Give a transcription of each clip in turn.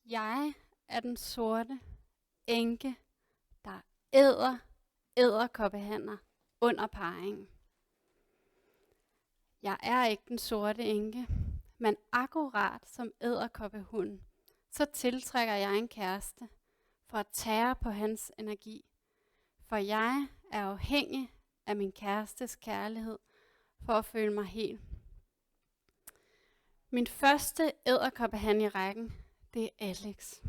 Jeg er den sorte enke, der edderkoppehanner under parringen. Jeg er ikke den sorte enke, men akkurat som edderkoppehunden, så tiltrækker jeg en kæreste for at tære på hans energi. For jeg er afhængig af min kærestes kærlighed for at føle mig hel. Min første edderkoppehan i rækken, det er Alex.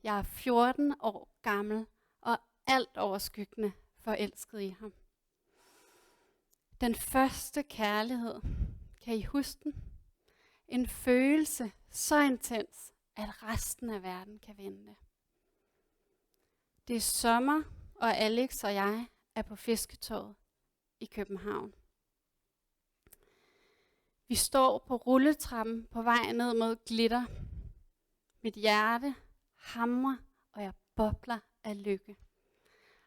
Jeg er 14 år gammel og alt overskyggende forelsket i ham. Den første kærlighed, kan I huske den? En følelse så intens, at resten af verden kan vente. Det er sommer, og Alex og jeg er på Fisketorvet i København. Vi står på rulletrappen på vej ned mod Glitter. Mit hjerte hamrer, og jeg bobler af lykke.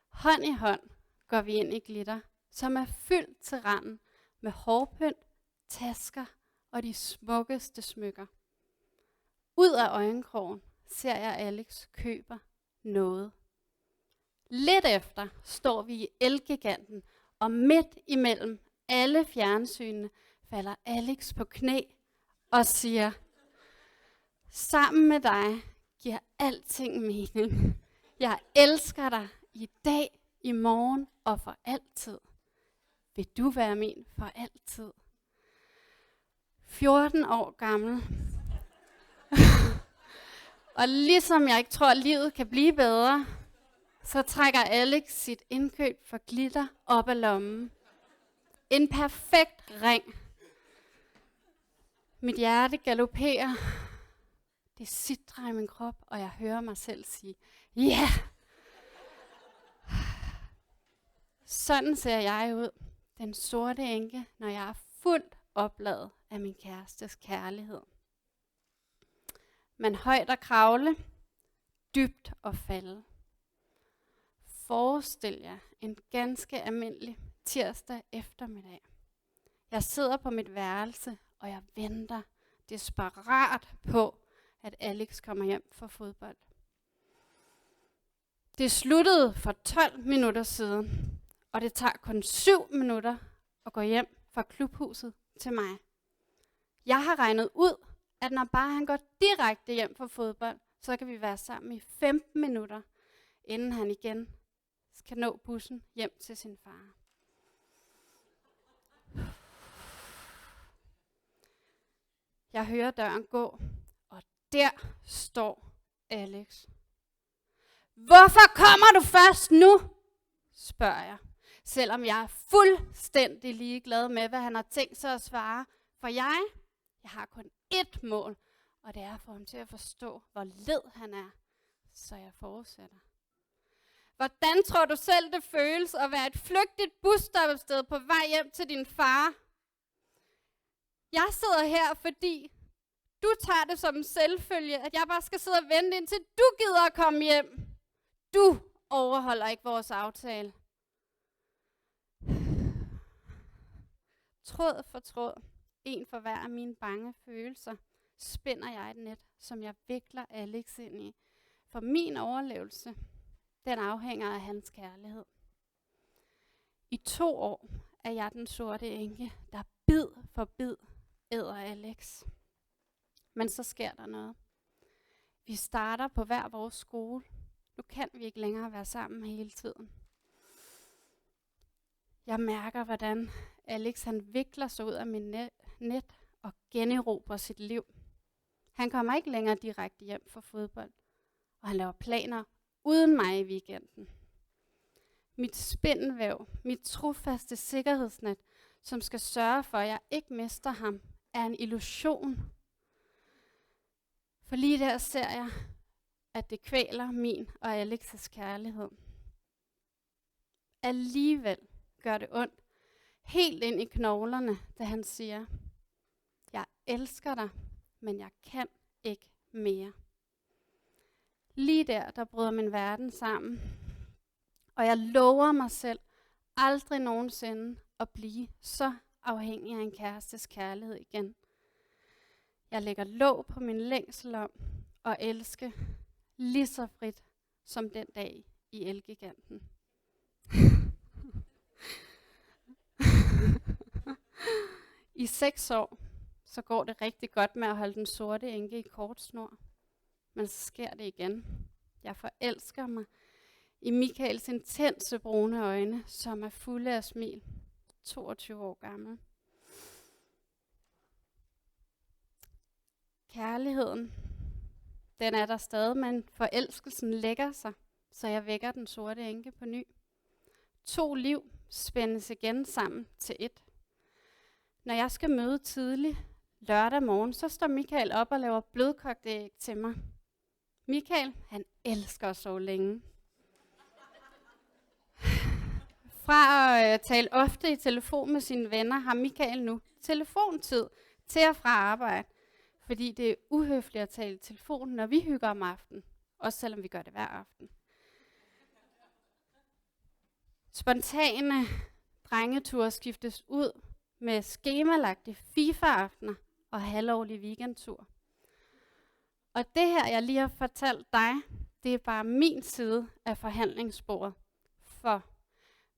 Hånd i hånd går vi ind i Glitter, som er fyldt til randen med hårpynt, tasker og de smukkeste smykker. Ud af øjenkrogen ser jeg Alex køber noget. Lidt efter står vi i Elgiganten, og midt imellem alle fjernsynene falder Alex på knæ og siger: sammen med dig giver alting mening. Jeg elsker dig i dag, i morgen og for altid. Vil du være min for altid? 14 år gammel. Og ligesom jeg ikke tror, at livet kan blive bedre, så trækker Alex sit indkøb for Glitter op af lommen. En perfekt ring. Mit hjerte galopperer. Det sitrer i min krop, og jeg hører mig selv sige: ja! Yeah! Sådan ser jeg ud, den sorte enke, når jeg er fuldt opladet af min kærestes kærlighed. Men højt at kravle, dybt at falde. Forestil jer en ganske almindelig tirsdag eftermiddag. Jeg sidder på mit værelse, og jeg venter desperat på, at Alex kommer hjem fra fodbold. Det sluttede for 12 minutter siden, og det tager kun 7 minutter at gå hjem fra klubhuset til mig. Jeg har regnet ud, at når bare han går direkte hjem fra fodbold, så kan vi være sammen i 15 minutter, inden han igen skal nå bussen hjem til sin far. Jeg hører døren gå, og der står Alex. Hvorfor kommer du først nu? Spørger jeg, selvom jeg er fuldstændig ligeglad med, hvad han har tænkt sig at svare. For jeg har kun ét mål, og det er at få ham til at forstå, hvor led han er, så jeg fortsætter. Hvordan tror du selv, det føles at være et flygtigt busstoppested på vej hjem til din far? Jeg sidder her, fordi du tager det som en selvfølge, at jeg bare skal sidde og vente, indtil du gider at komme hjem. Du overholder ikke vores aftale. Tråd for tråd, en for hver af mine bange følelser, spænder jeg et net, som jeg vikler Alex ind i. For min overlevelse, den afhænger af hans kærlighed. I 2 år er jeg den sorte enke, der bid for bid æder Alex. Men så sker der noget. Vi starter på hver vores skole. Nu kan vi ikke længere være sammen hele tiden. Jeg mærker, hvordan Alex han vikler sig ud af min net og generobrer sit liv. Han kommer ikke længere direkte hjem fra fodbold, og han laver planer uden mig i weekenden. Mit spindelvæv, mit trofaste sikkerhedsnet, som skal sørge for, at jeg ikke mister ham, er en illusion. For lige der ser jeg, at det kvæler min og Alex's kærlighed. Alligevel gør det ondt, helt ind i knoglerne, da han siger: jeg elsker dig, men jeg kan ikke mere. Lige der bryder min verden sammen, og jeg lover mig selv aldrig nogensinde at blive så afhængig af en kærestes kærlighed igen. Jeg lægger låg på min længsel om og elske lige så frit som den dag i Elgiganten. I 6 år, så går det rigtig godt med at holde den sorte enke i kort snor. Men så sker det igen. Jeg forelsker mig i Michaels intense brune øjne, som er fulde af smil. 22 år gammel. Kærligheden, den er der stadig, men forelskelsen lægger sig, så jeg vækker den sorte enke på ny. 2 liv spændes igen sammen til 1. Når jeg skal møde tidligt lørdag morgen, så står Michael op og laver blødkogte æg til mig. Michael, han elsker at sove længe. Fra at tale ofte i telefon med sine venner, har Michael nu telefontid til og fra arbejde, fordi det er uhøfligt at tale i telefon, når vi hygger om aftenen, også selvom vi gør det hver aften. Spontane drengeture skiftes ud med skemalagte FIFA-aftener og halvårlig weekendtur. Og det her, jeg lige har fortalt dig, det er bare min side af forhandlingsbordet. For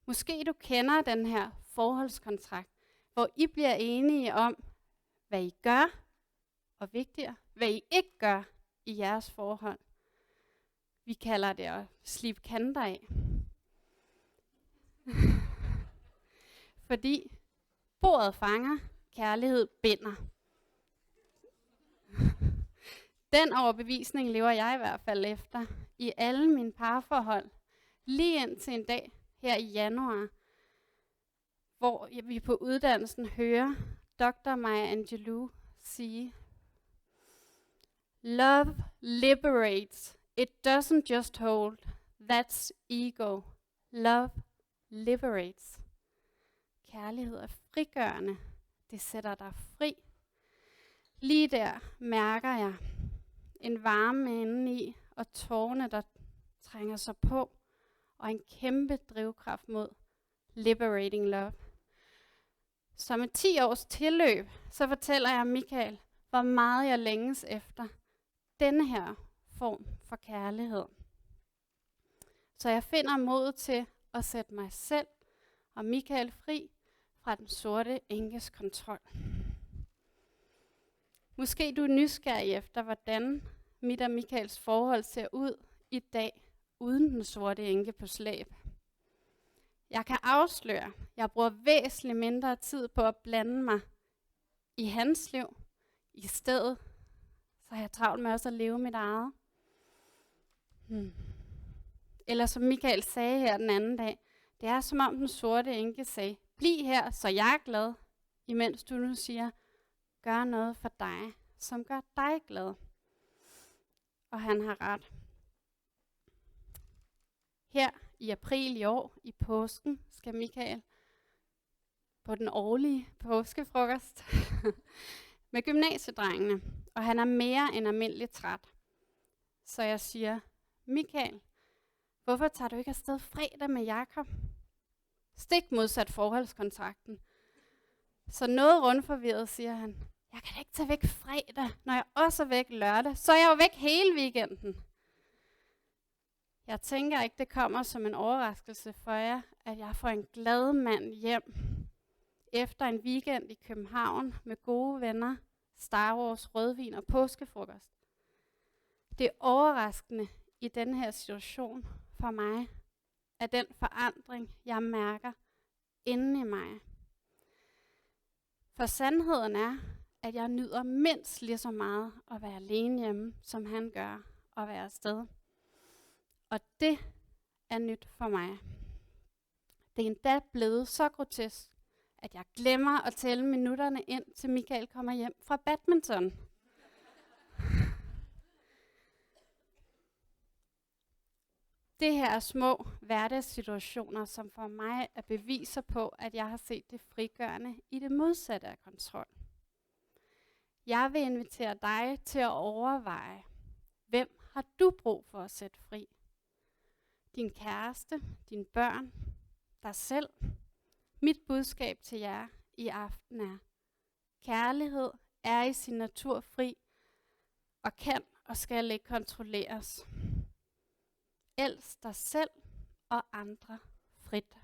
måske du kender den her forholdskontrakt, hvor I bliver enige om, hvad I gør, og vigtigere, hvad I ikke gør i jeres forhold. Vi kalder det at slibe kanter af. Fordi bordet fanger, kærlighed binder. Den overbevisning lever jeg i hvert fald efter i alle mine parforhold. Lige indtil en dag her i januar, hvor vi på uddannelsen hører Dr. Maya Angelou sige, "Love liberates. It doesn't just hold. That's ego. Love liberates." Kærlighed er frigørende. Det sætter dig fri. Lige der mærker jeg en varme indeni, og tårerne, der trænger sig på, og en kæmpe drivkraft mod liberating love. Så med 10 års tilløb, så fortæller jeg Michael, hvor meget jeg længes efter denne her form for kærlighed. Så jeg finder mod til at sætte mig selv og Michael fri fra den sorte enkes kontrol. Måske du er nysgerrig efter, hvordan mit og Michaels forhold ser ud i dag, uden den sorte enke på slæb. Jeg kan afsløre, at jeg bruger væsentligt mindre tid på at blande mig i hans liv. I stedet så har jeg travlt med også at leve mit eget. Eller som Michael sagde her den anden dag, det er som om den sorte enke sagde, bliv her, så jeg er glad, imens du nu siger, gør noget for dig, som gør dig glad. Og han har ret. Her i april i år, i påsken, skal Michael på den årlige påskefrokost med gymnasiedrengene, og han er mere end almindeligt træt. Så jeg siger, Michael, hvorfor tager du ikke afsted fredag med Jakob? Stik modsat forholdskontrakten. Så noget rundforvirret siger han, jeg kan da ikke tage væk fredag, når jeg også er væk lørdag, så er jeg jo væk hele weekenden. Jeg tænker ikke, det kommer som en overraskelse for jer, at jeg får en glad mand hjem efter en weekend i København med gode venner, Star Wars, rødvin og påskefrokost. Det overraskende i denne her situation for mig er den forandring, jeg mærker inde i mig. For sandheden er, at jeg nyder mindst lige så meget at være alene hjemme, som han gør at være afsted. Og det er nyt for mig. Det er endda blevet så grotesk, at jeg glemmer at tælle minutterne ind, til Michael kommer hjem fra badminton. Det her er små hverdagssituationer, som for mig er beviser på, at jeg har set det frigørende i det modsatte af kontrol. Jeg vil invitere dig til at overveje, hvem har du brug for at sætte fri? Din kæreste, dine børn, dig selv. Mit budskab til jer i aften er, kærlighed er i sin natur fri og kan og skal ikke kontrolleres. Elsk dig selv og andre frit.